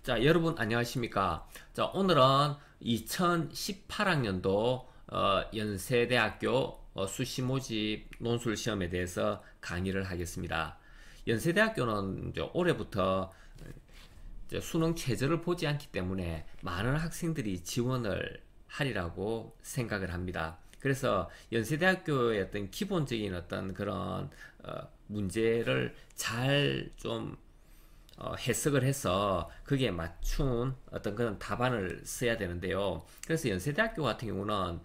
자, 여러분 안녕하십니까? 자, 오늘은 2018학년도 연세대학교 수시 모집 논술 시험에 대해서 강의를 하겠습니다. 연세대학교는 이제 올해부터 이제 수능 최저를 보지 않기 때문에 많은 학생들이 지원을 하리라고 생각을 합니다. 그래서 연세대학교의 어떤 기본적인 어떤 그런 문제를 잘좀 해석을 해서 거기에 맞춘 어떤 그런 답안을 써야 되는데요. 그래서 연세대학교 같은 경우는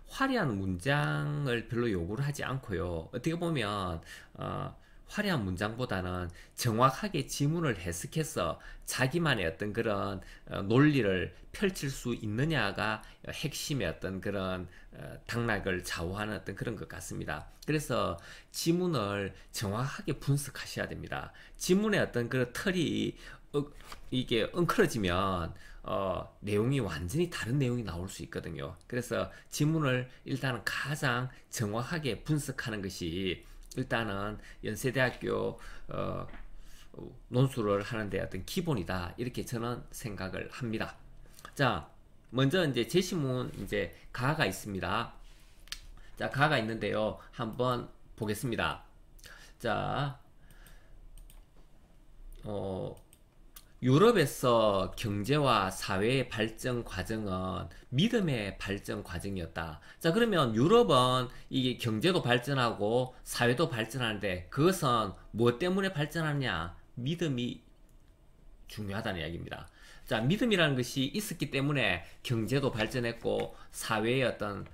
화려한 문장을 별로 요구를 하지 않고요. 어떻게 보면 화려한 문장보다는 정확하게 지문을 해석해서 자기만의 어떤 그런 논리를 펼칠 수 있느냐가 핵심의 어떤 그런 당락을 좌우하는 어떤 그런 것 같습니다. 그래서 지문을 정확하게 분석하셔야 됩니다. 지문의 어떤 그 틀이 이게 엉클어지면 내용이 완전히 다른 내용이 나올 수 있거든요. 그래서 지문을 일단은 가장 정확하게 분석하는 것이 일단은 연세대학교 논술을 하는데 어떤 기본이다 이렇게 저는 생각을 합니다. 자, 먼저 이제 제시문 이제 가가 있습니다. 자, 가가 있는데요. 한번 보겠습니다. 자, 어, 유럽에서 경제와 사회의 발전 과정은 믿음의 발전 과정이었다. 자, 그러면 유럽은 이게 경제도 발전하고 사회도 발전하는데 그것은 무엇 때문에 발전하느냐? 믿음이 중요하다는 이야기입니다. 자, 믿음이라는 것이 있었기 때문에 경제도 발전했고 사회의 어떤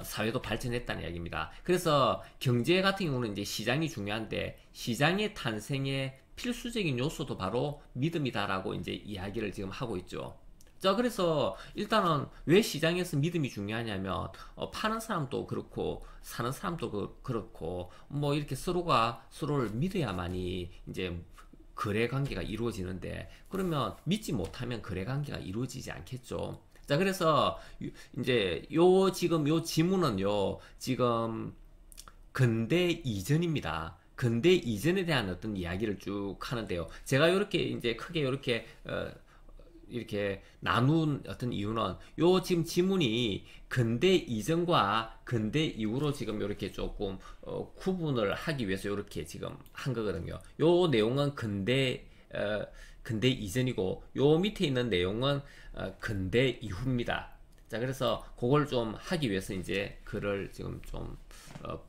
사회도 발전했다는 이야기입니다. 그래서 경제 같은 경우는 이제 시장이 중요한데 시장의 탄생에 필수적인 요소도 바로 믿음이다라고 이제 이야기를 지금 하고 있죠. 자, 그래서 일단은 왜 시장에서 믿음이 중요하냐면 파는 사람도 그렇고 사는 사람도 그렇고 뭐 이렇게 서로가 서로를 믿어야만이 이제 거래 관계가 이루어지는데 그러면 믿지 못하면 거래 관계가 이루어지지 않겠죠. 자, 그래서 이제 지금 요 지문은요 지금 근대 이전입니다. 근대 이전에 대한 어떤 이야기를 쭉 하는데요. 제가 이렇게 이제 크게 이렇게 나눈 어떤 이유는 요 지금 지문이 근대 이전과 근대 이후로 지금 이렇게 조금 구분을 하기 위해서 이렇게 지금 한 거거든요. 요 내용은 근대 이전이고 요 밑에 있는 내용은 근대 이후입니다. 자, 그래서 그걸 좀 하기 위해서 이제 글을 지금 좀 어,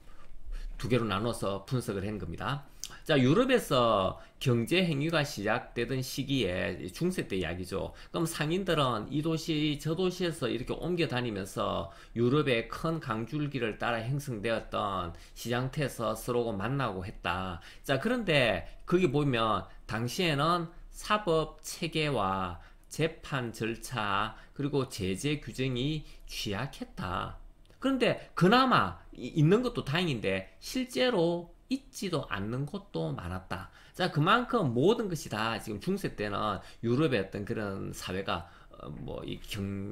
두 개로 나눠서 분석을 한 겁니다. 자, 유럽에서 경제 행위가 시작되던 시기에 중세 때 이야기죠. 그럼 상인들은 이 도시 저 도시에서 이렇게 옮겨 다니면서 유럽의 큰 강줄기를 따라 형성되었던 시장터에서 서로 만나고 했다. 자, 그런데 거기 보면 당시에는 사법 체계와 재판 절차 그리고 제재 규정이 취약했다. 그런데 그나마 있는 것도 다행인데 실제로 있지도 않는 것도 많았다. 자, 그만큼 모든 것이 다 지금 중세 때는 유럽의 어떤 그런 사회가 뭐이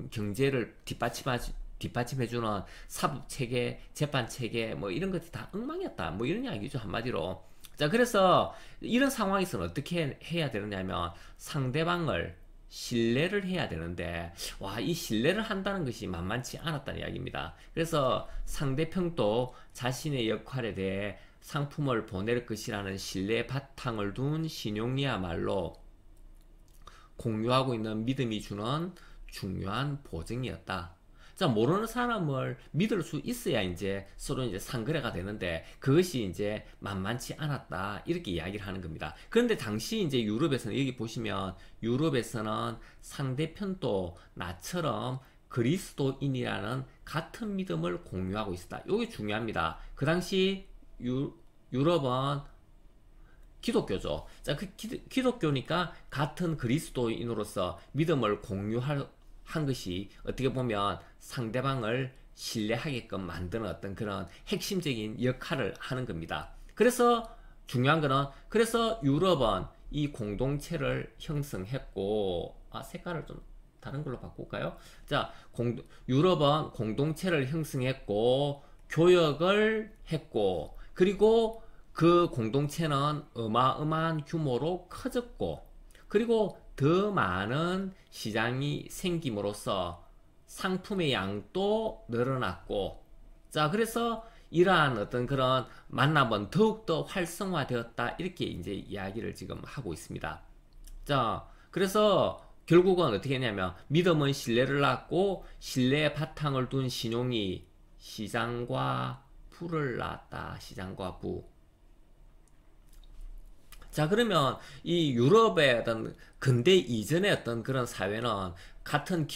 경제를 뒷받침해주는 사법 체계, 재판 체계 뭐 이런 것이 다 엉망이었다. 뭐 이런 이야기죠, 한마디로. 자, 그래서 이런 상황에서는 어떻게 해야 되느냐면 상대방을 신뢰를 해야 되는데 와, 이 신뢰를 한다는 것이 만만치 않았다는 이야기입니다. 그래서 상대편도 자신의 역할에 대해 상품을 보낼 것이라는 신뢰 바탕을 둔 신용이야말로 공유하고 있는 믿음이 주는 중요한 보증이었다. 자, 모르는 사람을 믿을 수 있어야 이제 서로 이제 상거래가 되는데 그것이 이제 만만치 않았다. 이렇게 이야기를 하는 겁니다. 그런데 당시 이제 유럽에서는 여기 보시면 유럽에서는 상대편도 나처럼 그리스도인이라는 같은 믿음을 공유하고 있었다. 이게 중요합니다. 그 당시 유럽은 기독교죠. 자, 그 기독교니까 같은 그리스도인으로서 믿음을 공유할 한 것이 어떻게 보면 상대방을 신뢰하게끔 만드는 어떤 그런 핵심적인 역할을 하는 겁니다. 그래서 중요한 거는 그래서 유럽은 이 공동체를 형성했고 색깔을 좀 다른 걸로 바꿀까요? 자, 유럽은 공동체를 형성했고 교역을 했고 그리고 그 공동체는 어마어마한 규모로 커졌고 그리고 더 많은 시장이 생김으로써 상품의 양도 늘어났고, 자, 그래서 이러한 어떤 그런 만남은 더욱더 활성화되었다. 이렇게 이제 이야기를 지금 하고 있습니다. 자, 그래서 결국은 어떻게 했냐면, 믿음은 신뢰를 낳고, 신뢰의 바탕을 둔 신용이 시장과 부를 낳았다. 시장과 부. 자, 그러면 이 유럽의 어떤 근대 이전의 어떤 그런 사회는 같은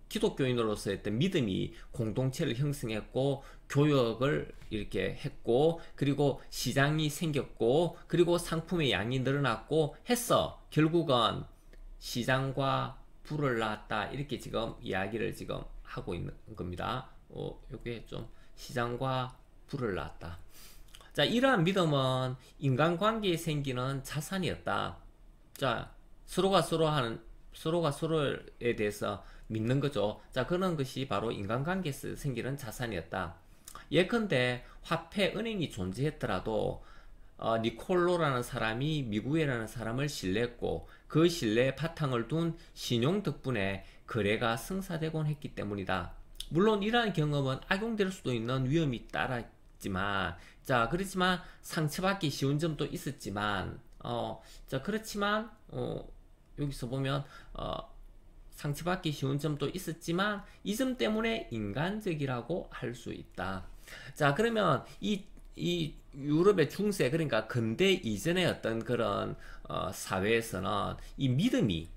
기독교인으로서의 어떤 믿음이 공동체를 형성했고, 교역을 이렇게 했고, 그리고 시장이 생겼고, 그리고 상품의 양이 늘어났고 해서 결국은 시장과 부를 낳았다. 이렇게 지금 이야기를 지금 하고 있는 겁니다. 요게 좀 시장과 부를 낳았다. 자, 이러한 믿음은 인간관계에 생기는 자산이었다. 자, 서로가 서로에 대해서 믿는 거죠. 자, 그런 것이 바로 인간관계에서 생기는 자산이었다. 예컨대 화폐 은행이 존재했더라도 니콜로라는 사람이 미구엘라는 사람을 신뢰했고, 그 신뢰에 바탕을 둔 신용 덕분에 거래가 성사되곤 했기 때문이다. 물론 이러한 경험은 악용될 수도 있는 위험이 따랐지만, 자, 그렇지만 상처받기 쉬운 점도 있었지만, 자, 그렇지만 여기서 보면 상처받기 쉬운 점도 있었지만 이 점 때문에 인간적이라고 할 수 있다. 자, 그러면 이 유럽의 중세, 그러니까 근대 이전의 어떤 그런 사회에서는 이 믿음이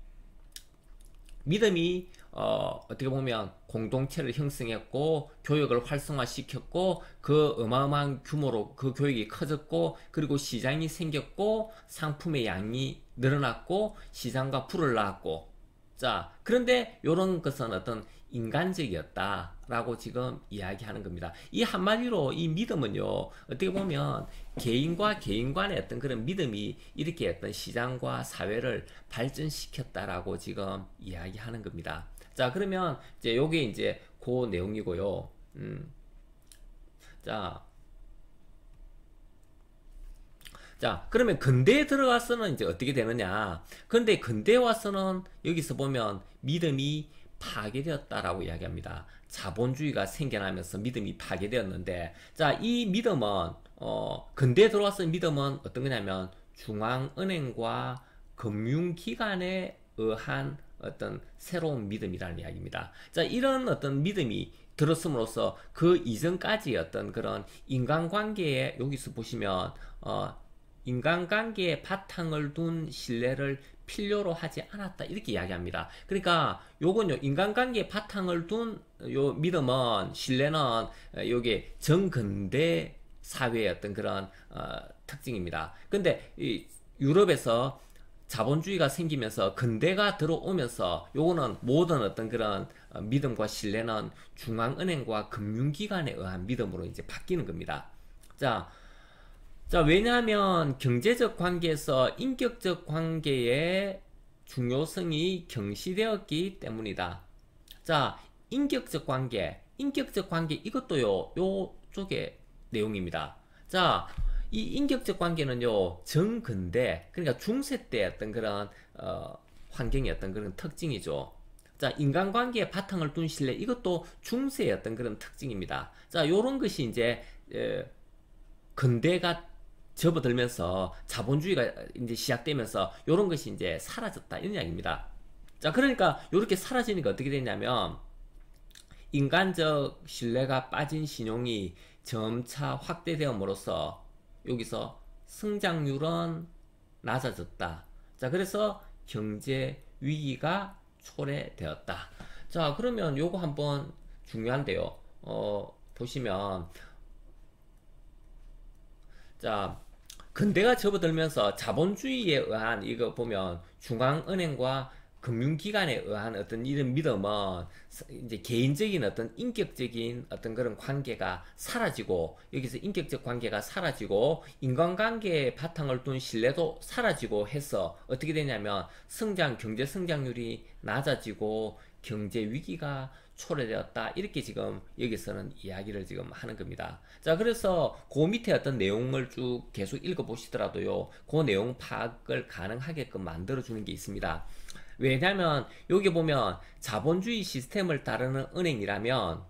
어떻게 보면 공동체를 형성했고, 교역을 활성화시켰고, 그 어마어마한 규모로 그 교역이 커졌고, 그리고 시장이 생겼고, 상품의 양이 늘어났고, 시장과 불을 낳았고. 자, 그런데 이런 것은 어떤 인간적이었다라고 지금 이야기하는 겁니다. 이 한마디로 이 믿음은요, 어떻게 보면 개인과 개인 간의 어떤 그런 믿음이 이렇게 어떤 시장과 사회를 발전시켰다라고 지금 이야기하는 겁니다. 자, 그러면 이제 요게 이제 그 내용이고요. 자, 그러면 근대에 들어가서는 이제 어떻게 되느냐? 근데 근대에 와서는 여기서 보면 믿음이 파괴되었다라고 이야기합니다. 자본주의가 생겨나면서 믿음이 파괴되었는데, 자, 이 믿음은 근대에 들어와서 믿음은 어떤 거냐면 중앙은행과 금융기관에 의한 어떤 새로운 믿음이라는 이야기입니다. 자, 이런 어떤 믿음이 들었음으로써 그 이전까지 어떤 그런 인간관계에, 여기서 보시면 인간관계에 바탕을 둔 신뢰를 필요로 하지 않았다, 이렇게 이야기합니다. 그러니까 요건요, 인간관계에 바탕을 둔 요 믿음은, 신뢰는 요게 정근대 사회의 어떤 그런 특징입니다. 근데 이 유럽에서 자본주의가 생기면서 근대가 들어오면서 요거는 모든 어떤 그런 믿음과 신뢰는 중앙은행과 금융기관에 의한 믿음으로 이제 바뀌는 겁니다. 자, 왜냐하면 경제적 관계에서 인격적 관계의 중요성이 경시되었기 때문이다. 자, 인격적 관계 이것도요, 요쪽의 내용입니다. 자, 이 인격적 관계는요, 정근대, 그러니까 중세 때 어떤 그런 환경의 어떤 그런 특징이죠. 자, 인간관계에 바탕을 둔 신뢰, 이것도 중세의 어떤 그런 특징입니다. 자, 요런 것이 이제 근대가 접어들면서 자본주의가 이제 시작되면서 이런 것이 이제 사라졌다, 이런 이야기입니다. 자, 그러니까 이렇게 사라지니까 어떻게 되냐면 인간적 신뢰가 빠진 신용이 점차 확대되므로써 여기서 성장률은 낮아졌다. 자, 그래서 경제 위기가 초래되었다. 자, 그러면 요거 한번 중요한데요. 보시면, 자, 근대가 접어들면서 자본주의에 의한, 이거 보면 중앙은행과 금융기관에 의한 어떤 이런 믿음은 이제 개인적인 어떤 인격적인 어떤 그런 관계가 사라지고, 여기서 인격적 관계가 사라지고 인간관계에 바탕을 둔 신뢰도 사라지고 해서 어떻게 되냐면 경제 성장률이 낮아지고 경제 위기가 초래되었다. 이렇게 지금 여기서는 이야기를 지금 하는 겁니다. 자, 그래서 그 밑에 어떤 내용을 쭉 계속 읽어보시더라도요, 그 내용 파악을 가능하게끔 만들어주는 게 있습니다. 왜냐하면 여기 보면 자본주의 시스템을 따르는 은행이라면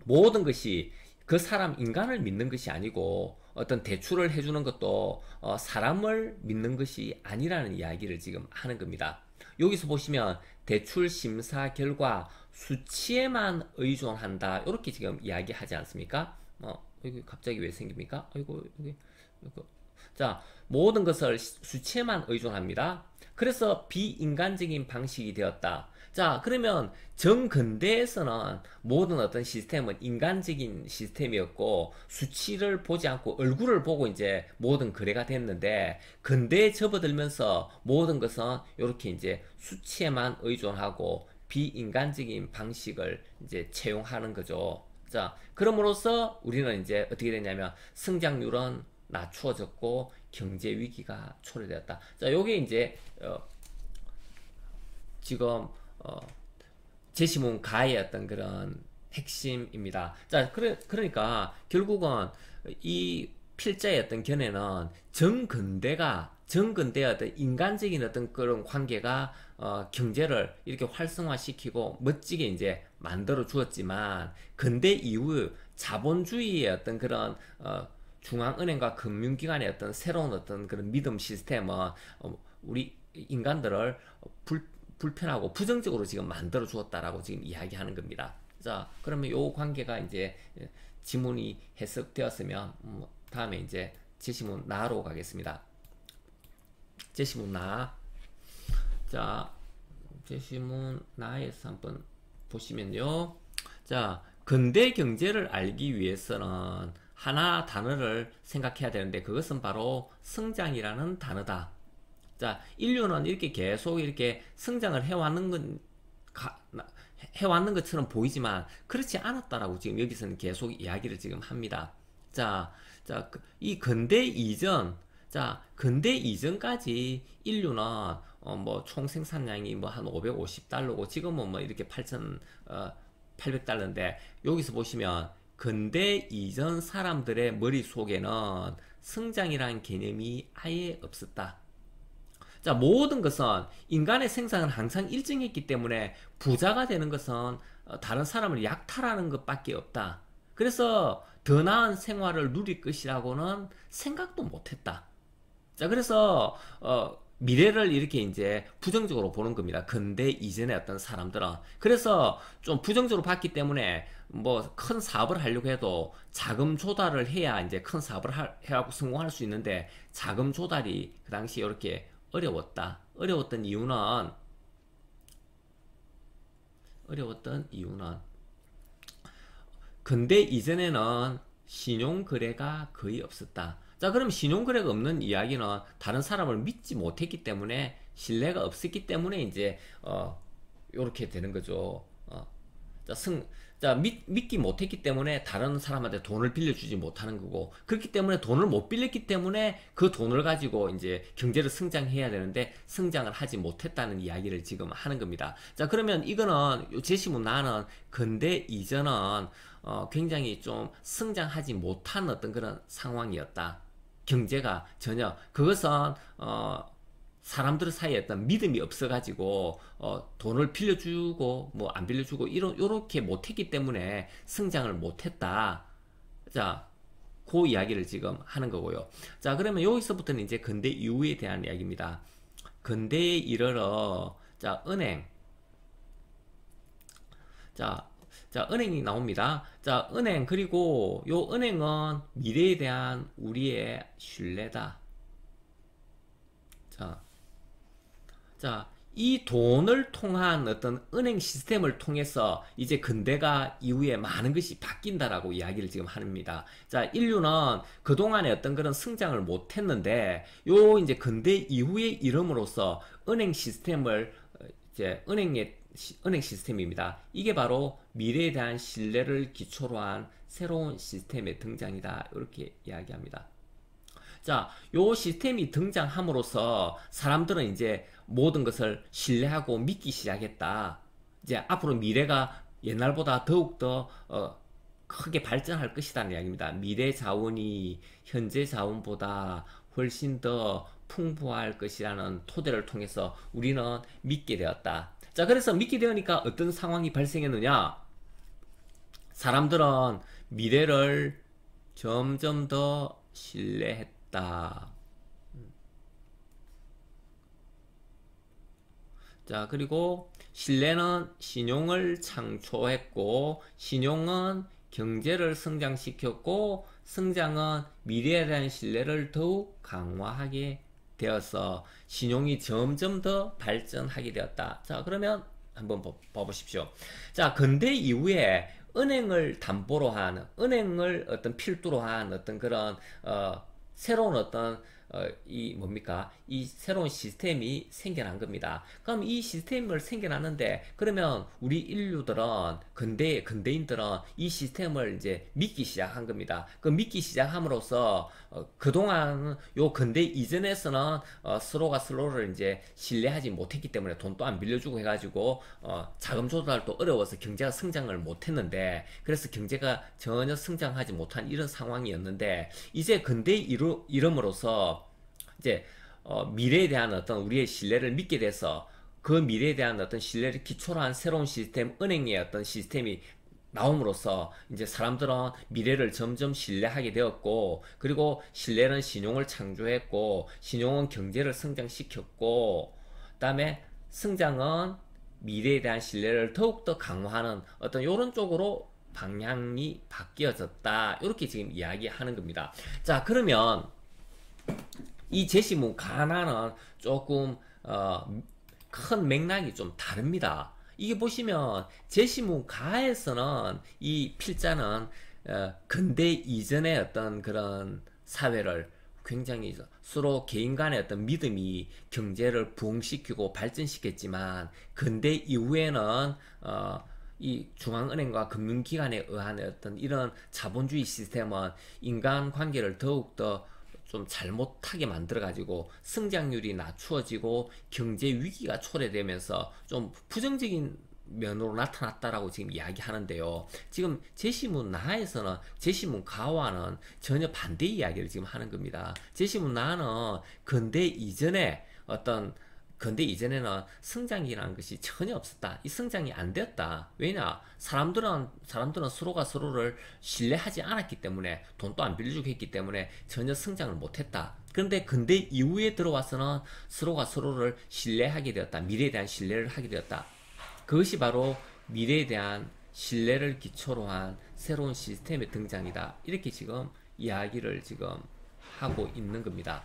모든 것이 그 사람 인간을 믿는 것이 아니고 어떤 대출을 해주는 것도 사람을 믿는 것이 아니라는 이야기를 지금 하는 겁니다. 여기서 보시면 대출 심사 결과 수치에만 의존한다 이렇게 지금 이야기하지 않습니까? 이거 갑자기 왜 생깁니까? 아이고 이거. 자, 모든 것을 수치에만 의존합니다. 그래서 비인간적인 방식이 되었다. 자, 그러면 정근대에서는 모든 어떤 시스템은 인간적인 시스템이었고 수치를 보지 않고 얼굴을 보고 이제 모든 거래가 됐는데, 근대에 접어들면서 모든 것은 이렇게 이제 수치에만 의존하고 비인간적인 방식을 이제 채용하는 거죠. 자, 그럼으로써 우리는 이제 어떻게 되냐면 성장률은 낮추어졌고 경제 위기가 초래되었다. 자, 요게 이제 지금 제시문 가의 어떤 그런 핵심입니다. 자, 그러니까 결국은 이 필자의 어떤 견해는 정근대의 어떤 인간적인 어떤 그런 관계가 경제를 이렇게 활성화시키고 멋지게 이제 만들어 주었지만, 근대 이후 자본주의의 어떤 그런 중앙은행과 금융기관의 어떤 새로운 어떤 그런 믿음 시스템은 우리 인간들을 불편하고 부정적으로 지금 만들어 주었다라고 지금 이야기하는 겁니다. 자, 그러면 요 관계가 이제 지문이 해석되었으면 다음에 이제 제시문 나로 가겠습니다. 제시문 나. 자, 제시문 나에서 한번 보시면요. 자, 근대 경제를 알기 위해서는 하나 단어를 생각해야 되는데 그것은 바로 성장이라는 단어다. 자, 인류는 이렇게 계속 이렇게 성장을 해왔는 것처럼 보이지만 그렇지 않았다라고 지금 여기서는 계속 이야기를 지금 합니다. 이 근대 이전까지 인류는 뭐 총 생산량이 뭐 한 550달러고 지금은 뭐 이렇게 8,800달러인데, 여기서 보시면 근대 이전 사람들의 머릿속에는 성장이라는 개념이 아예 없었다. 자, 모든 것은 인간의 생산은 항상 일정했기 때문에 부자가 되는 것은 다른 사람을 약탈하는 것밖에 없다. 그래서 더 나은 생활을 누릴 것이라고는 생각도 못했다. 자, 그래서 미래를 이렇게 이제 부정적으로 보는 겁니다. 근대 이전의 어떤 사람들은. 그래서 좀 부정적으로 봤기 때문에 뭐 큰 사업을 하려고 해도 자금 조달을 해야 이제 큰 사업을 해갖고 성공할 수 있는데, 자금 조달이 그 당시 이렇게 어려웠다. 어려웠던 이유는 근대 이전에는 신용거래가 거의 없었다. 자, 그럼 신용거래가 없는 이야기는 다른 사람을 믿지 못했기 때문에, 신뢰가 없었기 때문에 이제 요렇게 되는 거죠. 믿기 못했기 때문에 다른 사람한테 돈을 빌려주지 못하는 거고, 그렇기 때문에 돈을 못 빌렸기 때문에 그 돈을 가지고 이제 경제를 성장해야 되는데 성장을 하지 못했다는 이야기를 지금 하는 겁니다. 자, 그러면 이거는 제시문 나는 근대 이전은 굉장히 좀 성장하지 못한 어떤 그런 상황이었다. 경제가 전혀, 그것은 사람들 사이에 어떤 믿음이 없어가지고 돈을 빌려주고 뭐 안 빌려주고 요렇게 못했기 때문에 성장을 못했다. 자, 그 이야기를 지금 하는 거고요. 자, 그러면 여기서부터는 이제 근대 이후에 대한 이야기입니다. 근대에 이르러 은행. 자, 은행이 나옵니다. 자, 은행, 그리고 요 은행은 미래에 대한 우리의 신뢰다. 이 돈을 통한 어떤 은행 시스템을 통해서 이제 근대가 이후에 많은 것이 바뀐다라고 이야기를 지금 합니다. 자, 인류는 그동안에 어떤 그런 성장을 못 했는데, 이제 근대 이후에 이름으로써 은행 시스템을 이제 은행 시스템입니다. 이게 바로 미래에 대한 신뢰를 기초로 한 새로운 시스템의 등장이다. 이렇게 이야기합니다. 자, 요 시스템이 등장함으로써 사람들은 이제 모든 것을 신뢰하고 믿기 시작했다. 이제 앞으로 미래가 옛날보다 더욱더 크게 발전할 것이라는 이야기입니다. 미래 자원이 현재 자원보다 훨씬 더 풍부할 것이라는 토대를 통해서 우리는 믿게 되었다. 자, 그래서 믿게 되니까 어떤 상황이 발생했느냐? 사람들은 미래를 점점 더 신뢰했다. 자, 그리고 신뢰는 신용을 창조했고, 신용은 경제를 성장시켰고, 성장은 미래에 대한 신뢰를 더욱 강화하게 되어서 신용이 점점 더 발전하게 되었다. 자, 그러면 한번 봐보십시오. 자, 근대 이후에 은행을 담보로 한, 은행을 어떤 필두로 한 어떤 그런, 새로운 어떤 이 뭡니까? 이 새로운 시스템이 생겨난 겁니다. 그럼 이 시스템을 생겨났는데 그러면 우리 인류들은 근대인들은 이 시스템을 이제 믿기 시작한 겁니다. 그 믿기 시작함으로써 그동안 요 근대 이전에서는 서로가 서로를 이제 신뢰하지 못했기 때문에 돈도 안 빌려주고 해가지고 자금 조달도 어려워서 경제가 성장을 못했는데 그래서 경제가 전혀 성장하지 못한 이런 상황이었는데 이제 근대 이름으로써 이제 미래에 대한 어떤 우리의 신뢰를 믿게 돼서 그 미래에 대한 어떤 신뢰를 기초로 한 새로운 시스템, 은행의 어떤 시스템이 나옴으로써 이제 사람들은 미래를 점점 신뢰하게 되었고, 그리고 신뢰는 신용을 창조했고, 신용은 경제를 성장시켰고, 그다음에 성장은 미래에 대한 신뢰를 더욱더 강화하는 어떤 이런 쪽으로 방향이 바뀌어졌다. 이렇게 지금 이야기하는 겁니다. 자, 그러면 이 제시문 가나는 조금 큰 맥락이 좀 다릅니다. 이게 보시면 제시문 가에서는 이 필자는 근대 이전의 어떤 그런 사회를 굉장히 서로 개인 간의 어떤 믿음이 경제를 부흥시키고 발전시켰지만 근대 이후에는 이 중앙은행과 금융기관에 의한 어떤 이런 자본주의 시스템은 인간관계를 더욱더 좀 잘못하게 만들어가지고 성장률이 낮추어지고 경제 위기가 초래되면서 좀 부정적인 면으로 나타났다라고 지금 이야기하는데요. 지금 제시문 나에서는 제시문 가와는 전혀 반대 이야기를 지금 하는 겁니다. 제시문 나는 근대 이전에 어떤 근데 이전에는 성장이라는 것이 전혀 없었다. 이 성장이 안 되었다. 왜냐? 사람들은 서로가 서로를 신뢰하지 않았기 때문에 돈도 안 빌려주고 했기 때문에 전혀 성장을 못했다. 그런데 근대 이후에 들어와서는 서로가 서로를 신뢰하게 되었다. 미래에 대한 신뢰를 하게 되었다. 그것이 바로 미래에 대한 신뢰를 기초로 한 새로운 시스템의 등장이다. 이렇게 지금 이야기를 지금 하고 있는 겁니다.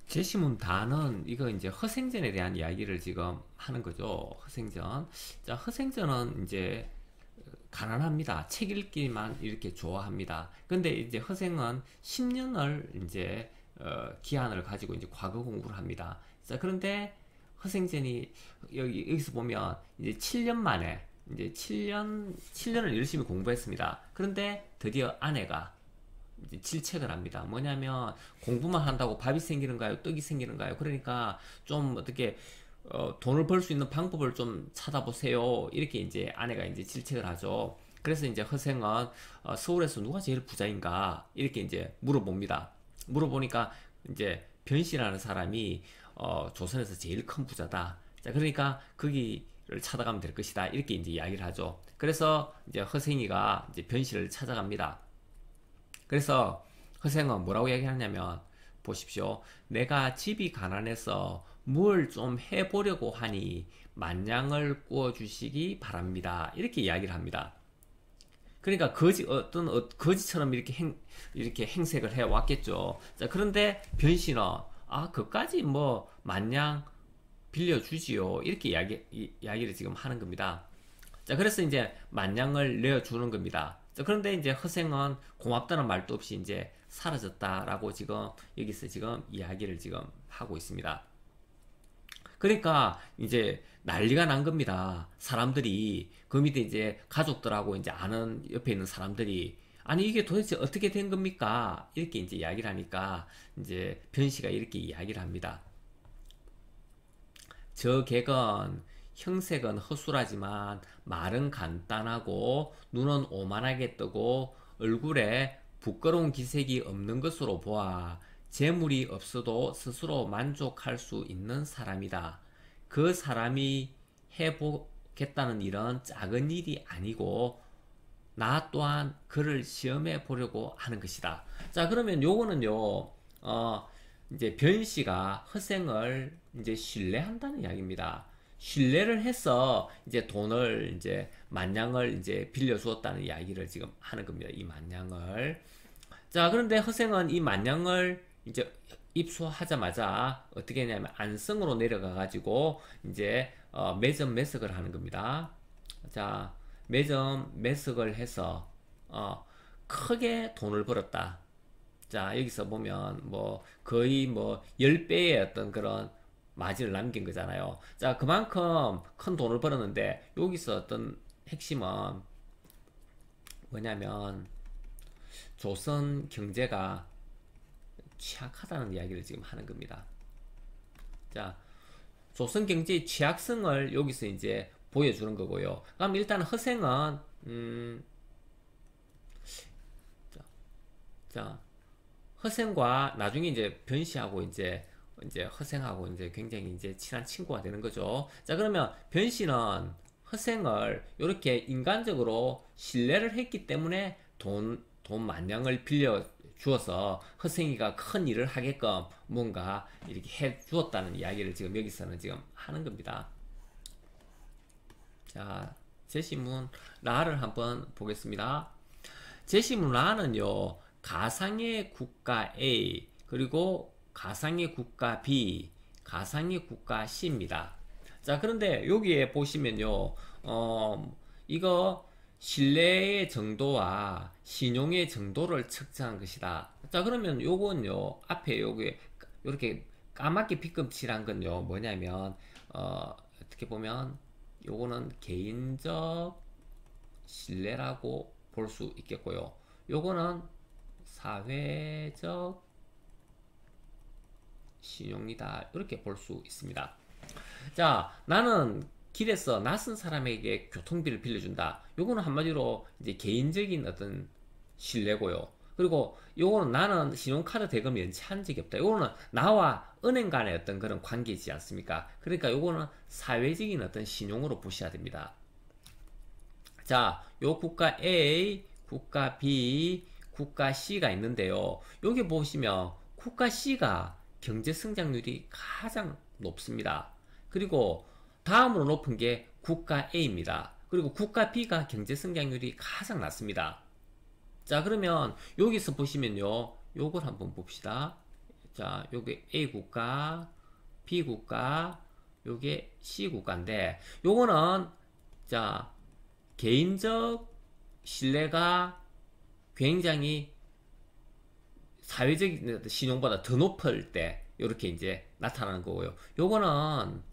제시문 다는 이거 이제 허생전에 대한 이야기를 지금 하는 거죠. 허생전. 자, 허생전은 이제 가난합니다. 책 읽기만 이렇게 좋아합니다. 근데 이제 허생은 10년을 이제 기한을 가지고 이제 과거 공부를 합니다. 자, 그런데 허생전이 여기서 보면 이제 7년 만에 이제 7년을 열심히 공부했습니다. 그런데 드디어 아내가 이제 질책을 합니다. 뭐냐면 공부만 한다고 밥이 생기는가요? 떡이 생기는가요? 그러니까 좀 어떻게 돈을 벌 수 있는 방법을 좀 찾아보세요. 이렇게 이제 아내가 이제 질책을 하죠. 그래서 이제 허생은 서울에서 누가 제일 부자인가 이렇게 이제 물어봅니다. 물어보니까 이제 변씨라는 사람이 조선에서 제일 큰 부자다. 자, 그러니까 거기를 찾아가면 될 것이다. 이렇게 이제 이야기를 하죠. 그래서 이제 허생이가 이제 변씨를 찾아갑니다. 그래서 허생은 뭐라고 이야기하냐면 보십시오. 내가 집이 가난해서 뭘 좀 해보려고 하니 만냥을 구워주시기 바랍니다. 이렇게 이야기를 합니다. 그러니까 거지처럼 이렇게 행색을 해왔겠죠. 자, 그런데 변씨는 그까지 뭐 만냥 빌려주지요. 이렇게 이야기를 지금 하는 겁니다. 자, 그래서 이제 만냥을 내어주는 겁니다. 자, 그런데 이제 허생은 고맙다는 말도 없이 이제 사라졌다라고 지금 여기서 지금 이야기를 지금 하고 있습니다. 그러니까 이제 난리가 난 겁니다. 사람들이 그 밑에 이제 가족들하고 이제 아는 옆에 있는 사람들이 아니 이게 도대체 어떻게 된 겁니까? 이렇게 이제 이야기를 하니까 이제 변씨가 이렇게 이야기를 합니다. 저 객은 형색은 허술하지만 말은 간단하고 눈은 오만하게 뜨고 얼굴에 부끄러운 기색이 없는 것으로 보아 재물이 없어도 스스로 만족할 수 있는 사람이다. 그 사람이 해보겠다는 일은 작은 일이 아니고 나 또한 그를 시험해 보려고 하는 것이다. 자, 그러면 요거는요, 이제 변씨가 허생을 이제 신뢰한다는 이야기입니다. 신뢰를 해서 이제 돈을 이제 만냥을 이제 빌려주었다는 이야기를 지금 하는 겁니다. 이 만냥을. 자, 그런데 허생은 이 만냥을 이제 입수하자마자 어떻게 했냐면 안성으로 내려가 가지고 이제 매점 매석을 하는 겁니다. 자, 매점 매석을 해서 크게 돈을 벌었다. 자, 여기서 보면 뭐 거의 뭐 10배의 어떤 그런 마진을 남긴 거잖아요. 자, 그만큼 큰 돈을 벌었는데 여기서 어떤 핵심은 뭐냐면 조선 경제가 취약하다는 이야기를 지금 하는 겁니다. 자, 조선 경제의 취약성을 여기서 이제 보여주는 거고요. 그럼 일단 허생은 자, 자, 허생과 나중에 이제 변씨하고 이제 허생하고 이제 굉장히 이제 친한 친구가 되는 거죠. 자, 그러면 변씨는 허생을 이렇게 인간적으로 신뢰를 했기 때문에 돈 만냥을 빌려 주어서 허생이가 큰 일을 하게끔 뭔가 이렇게 해 주었다는 이야기를 지금 여기서는 지금 하는 겁니다. 자, 제시문 라를 한번 보겠습니다. 제시문 라는요, 가상의 국가 A, 그리고 가상의 국가 B, 가상의 국가 C입니다. 자, 그런데 여기에 보시면요, 이거 신뢰의 정도와 신용의 정도를 측정한 것이다. 자, 그러면 요건요, 앞에 여기 이렇게 까맣게 빗금칠한 건요, 뭐냐면, 어떻게 보면, 요거는 개인적 신뢰라고 볼 수 있겠고요. 요거는 사회적 신용이다. 이렇게 볼 수 있습니다. 자, 나는 길에서 낯선 사람에게 교통비를 빌려준다. 요거는 한마디로 이제 개인적인 어떤 신뢰고요. 그리고 요거는 나는 신용카드 대금 연체한 적이 없다. 요거는 나와 은행 간의 어떤 그런 관계이지 않습니까? 그러니까 요거는 사회적인 어떤 신용으로 보셔야 됩니다. 자, 요 국가 A, 국가 B, 국가 C가 있는데요. 여기 보시면 국가 C가 경제 성장률이 가장 높습니다. 그리고 다음으로 높은 게 국가 A입니다. 그리고 국가 B가 경제 성장률이 가장 낮습니다. 자, 그러면 여기서 보시면요, 요걸 한번 봅시다. 자, 요게 A 국가, B 국가, 요게 C 국가인데, 요거는 자, 개인적 신뢰가 굉장히 사회적인 신용보다 더 높을 때 이렇게 이제 나타나는 거고요. 요거는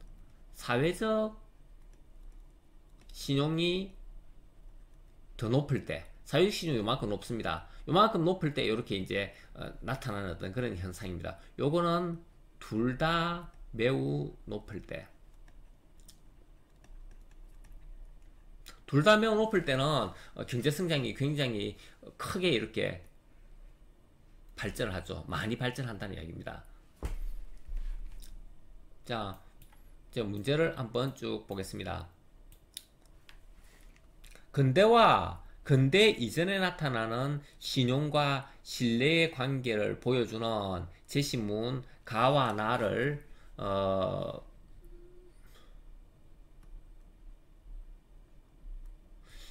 사회적 신용이 더 높을 때, 사회적 신용이 요만큼 높습니다. 요만큼 높을 때 이렇게 이제 나타나는 어떤 그런 현상입니다. 요거는 둘 다 매우 높을 때, 둘 다 매우 높을 때는 경제 성장이 굉장히 크게 이렇게 발전을 하죠. 많이 발전한다는 이야기입니다. 자, 이제 문제를 한번 쭉 보겠습니다. 근대와 근대 이전에 나타나는 신용과 신뢰의 관계를 보여주는 제시문 가와 나를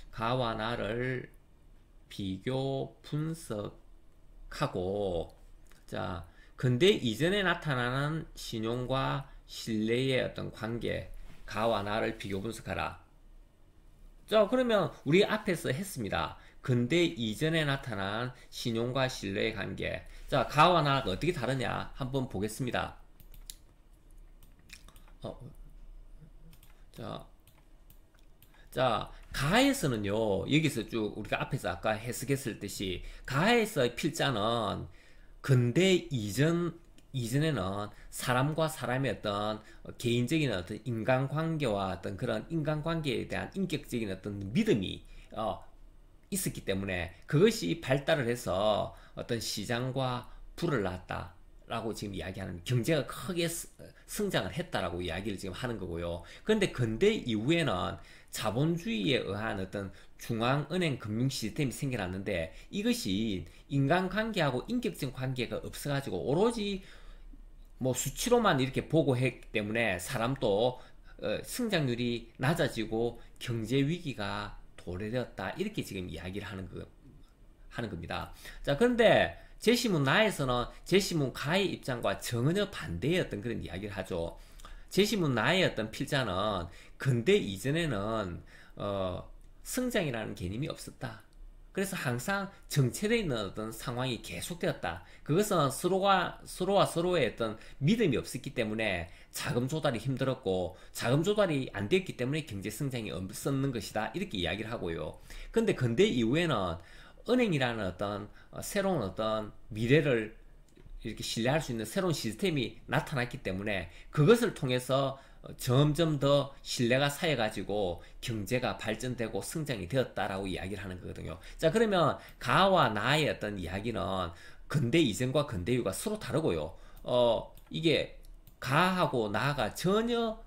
가와 나를 비교 분석하고, 자, 근대 이전에 나타나는 신용과 신뢰의 어떤 관계, 가와 나를 비교 분석하라. 자, 그러면 우리 앞에서 했습니다. 근대 이전에 나타난 신용과 신뢰의 관계. 자, 가와 나가 어떻게 다르냐 한번 보겠습니다. 자, 가에서는요, 여기서 쭉 우리가 앞에서 아까 해석했을 듯이 가에서의 필자는 근대 이전 이전에는 사람과 사람의 어떤 개인적인 어떤 인간관계와 어떤 그런 인간관계에 대한 인격적인 어떤 믿음이 있었기 때문에 그것이 발달을 해서 어떤 시장과 부를 낳았다라고 지금 이야기하는, 경제가 크게 성장을 했다라고 이야기를 지금 하는 거고요. 그런데 근대 이후에는 자본주의에 의한 어떤 중앙은행 금융 시스템이 생겨났는데 이것이 인간관계하고 인격적 관계가 없어가지고 오로지 뭐 수치로만 이렇게 보고 했기 때문에 사람도 성장률이 낮아지고 경제 위기가 도래되었다, 이렇게 지금 이야기를 하는 겁니다. 자, 그런데 제시문 나에서는 제시문 가의 입장과 전혀 반대의 어떤 그런 이야기를 하죠. 제시문 나의 어떤 필자는 근대 이전에는 성장이라는 개념이 없었다. 그래서 항상 정체되어 있는 어떤 상황이 계속되었다. 그것은 서로와 서로의 어떤 믿음이 없었기 때문에 자금 조달이 힘들었고, 자금 조달이 안 됐기 때문에 경제 성장이 없었는 것이다, 이렇게 이야기를 하고요. 근데 근대 이후에는 은행이라는 어떤 새로운 어떤 미래를 이렇게 신뢰할 수 있는 새로운 시스템이 나타났기 때문에 그것을 통해서 점점 더 신뢰가 쌓여가지고 경제가 발전되고 성장이 되었다라고 이야기를 하는 거거든요. 자, 그러면 가와 나의 어떤 이야기는 근대 이전과 근대 이후가 서로 다르고요. 이게 가하고 나가 전혀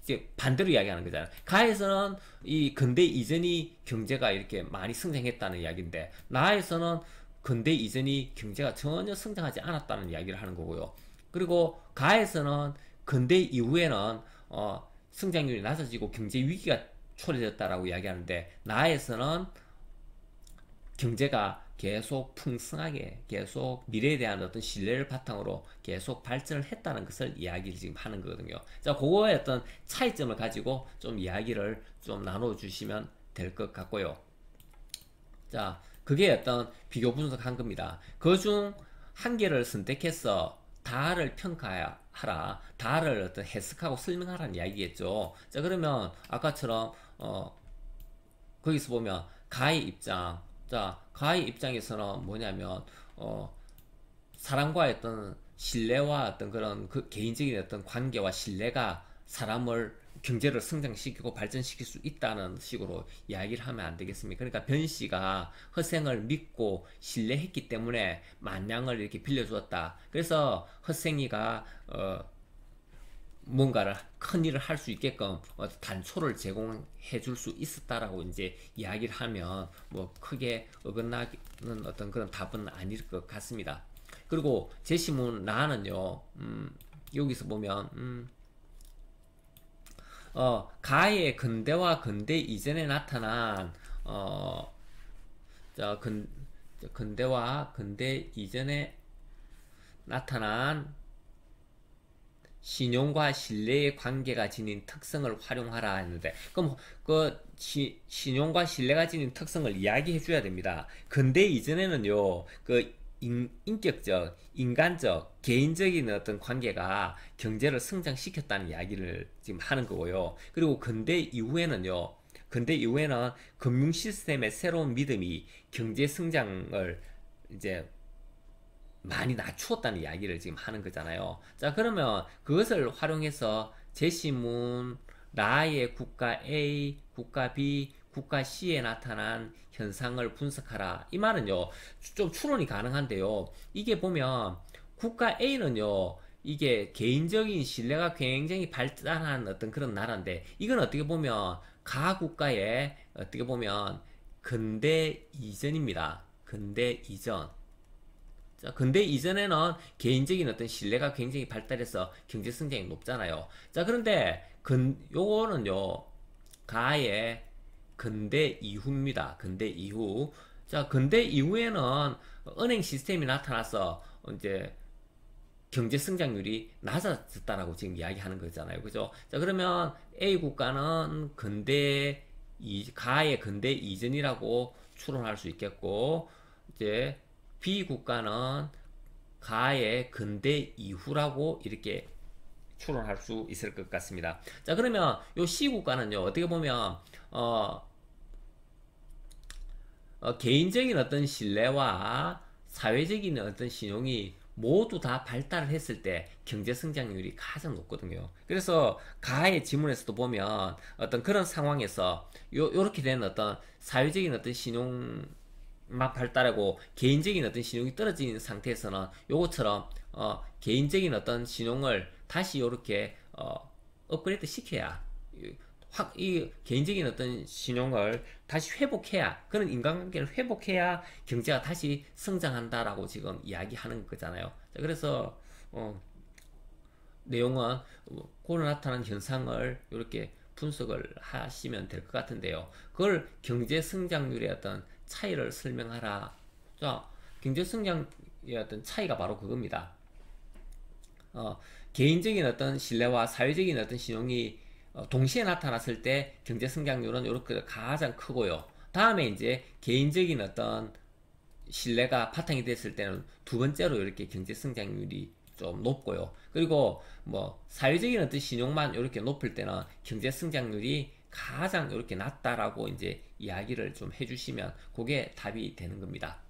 이제 반대로 이야기하는 거잖아요. 가에서는 이 근대 이전이 경제가 이렇게 많이 성장했다는 이야기인데, 나에서는 근대 이전이 경제가 전혀 성장하지 않았다는 이야기를 하는 거고요. 그리고 가에서는 근대 이후에는 성장률이 낮아지고 경제 위기가 초래되었다라고 이야기하는데, 나에서는 경제가 계속 풍성하게 계속 미래에 대한 어떤 신뢰를 바탕으로 계속 발전을 했다는 것을 이야기를 지금 하는 거거든요. 자, 그거의 어떤 차이점을 가지고 좀 이야기를 좀 나눠주시면 될 것 같고요. 자, 그게 어떤 비교 분석한 겁니다. 그 중 한 개를 선택해서 다를 평가하라, 다를 어떤 해석하고 설명하라는 이야기겠죠. 자, 그러면 아까처럼 거기서 보면 가의 입장, 자, 가의 입장에서는 뭐냐면 사람과의 어떤 신뢰와 어떤 그런 그 개인적인 어떤 관계와 신뢰가 사람을, 경제를 성장시키고 발전시킬 수 있다는 식으로 이야기를 하면 안 되겠습니까? 그러니까 변 씨가 허생을 믿고 신뢰했기 때문에 만냥을 이렇게 빌려주었다. 그래서 허생이가 뭔가를 큰 일을 할 수 있게끔 단초를 제공해 줄 수 있었다라고 이제 이야기를 하면 뭐 크게 어긋나는 어떤 그런 답은 아닐 것 같습니다. 그리고 제시문 나는요, 여기서 보면 가의 근대와 근대 이전에 나타난 자, 근대와 근대 이전에 나타난 신용과 신뢰의 관계가 지닌 특성을 활용하라 했는데, 그럼 그 신용과 신뢰가 지닌 특성을 이야기해 줘야 됩니다. 근대 이전에는요, 그 인격적, 인간적, 개인적인 어떤 관계가 경제를 성장시켰다는 이야기를 지금 하는 거고요. 그리고 근대 이후에는 금융 시스템의 새로운 믿음이 경제 성장을 이제 많이 낮추었다는 이야기를 지금 하는 거잖아요. 자, 그러면 그것을 활용해서 제시문 라의 국가 A, 국가 B, 국가 C에 나타난 현상을 분석하라. 이 말은요, 좀 추론이 가능한데요. 이게 보면 국가 A는요, 이게 개인적인 신뢰가 굉장히 발달한 어떤 그런 나라인데, 이건 어떻게 보면 가국가의 어떻게 보면 근대 이전입니다. 근대 이전. 자, 근데 이전에는 개인적인 어떤 신뢰가 굉장히 발달해서 경제 성장이 높잖아요. 자, 그런데 요거는요, 가의 근대 이후입니다. 근대 이후. 자, 근대 이후에는 은행 시스템이 나타나서 이제 경제 성장률이 낮아졌다라고 지금 이야기하는 거잖아요. 그죠? 자, 그러면 A 국가는 가의 근대 이전이라고 추론할 수 있겠고, 이제 B 국가는 가의 근대 이후라고 이렇게 추론할 수 있을 것 같습니다. 자, 그러면 요 C 국가는요, 어떻게 보면 개인적인 어떤 신뢰와 사회적인 어떤 신용이 모두 다 발달을 했을 때 경제 성장률이 가장 높거든요. 그래서 가의 지문에서도 보면 어떤 그런 상황에서 요렇게 된 어떤 사회적인 어떤 신용만 발달하고 개인적인 어떤 신용이 떨어진 상태에서는 요것처럼 개인적인 어떤 신용을 다시 요렇게 업그레이드 시켜야 확 이 개인적인 어떤 신용을 다시 회복해야, 그런 인간관계를 회복해야 경제가 다시 성장한다라고 지금 이야기하는 거잖아요. 자, 그래서 내용은 고로 나타난 현상을 이렇게 분석을 하시면 될 것 같은데요. 그걸 경제 성장률의 어떤 차이를 설명하라. 자, 경제 성장의 어떤 차이가 바로 그겁니다. 개인적인 어떤 신뢰와 사회적인 어떤 신용이 동시에 나타났을 때 경제 성장률은 이렇게 가장 크고요. 다음에 이제 개인적인 어떤 신뢰가 바탕이 됐을 때는 두 번째로 이렇게 경제 성장률이 좀 높고요. 그리고 뭐 사회적인 어떤 신용만 이렇게 높을 때는 경제 성장률이 가장 이렇게 낮다라고 이제 이야기를 좀 해주시면 그게 답이 되는 겁니다.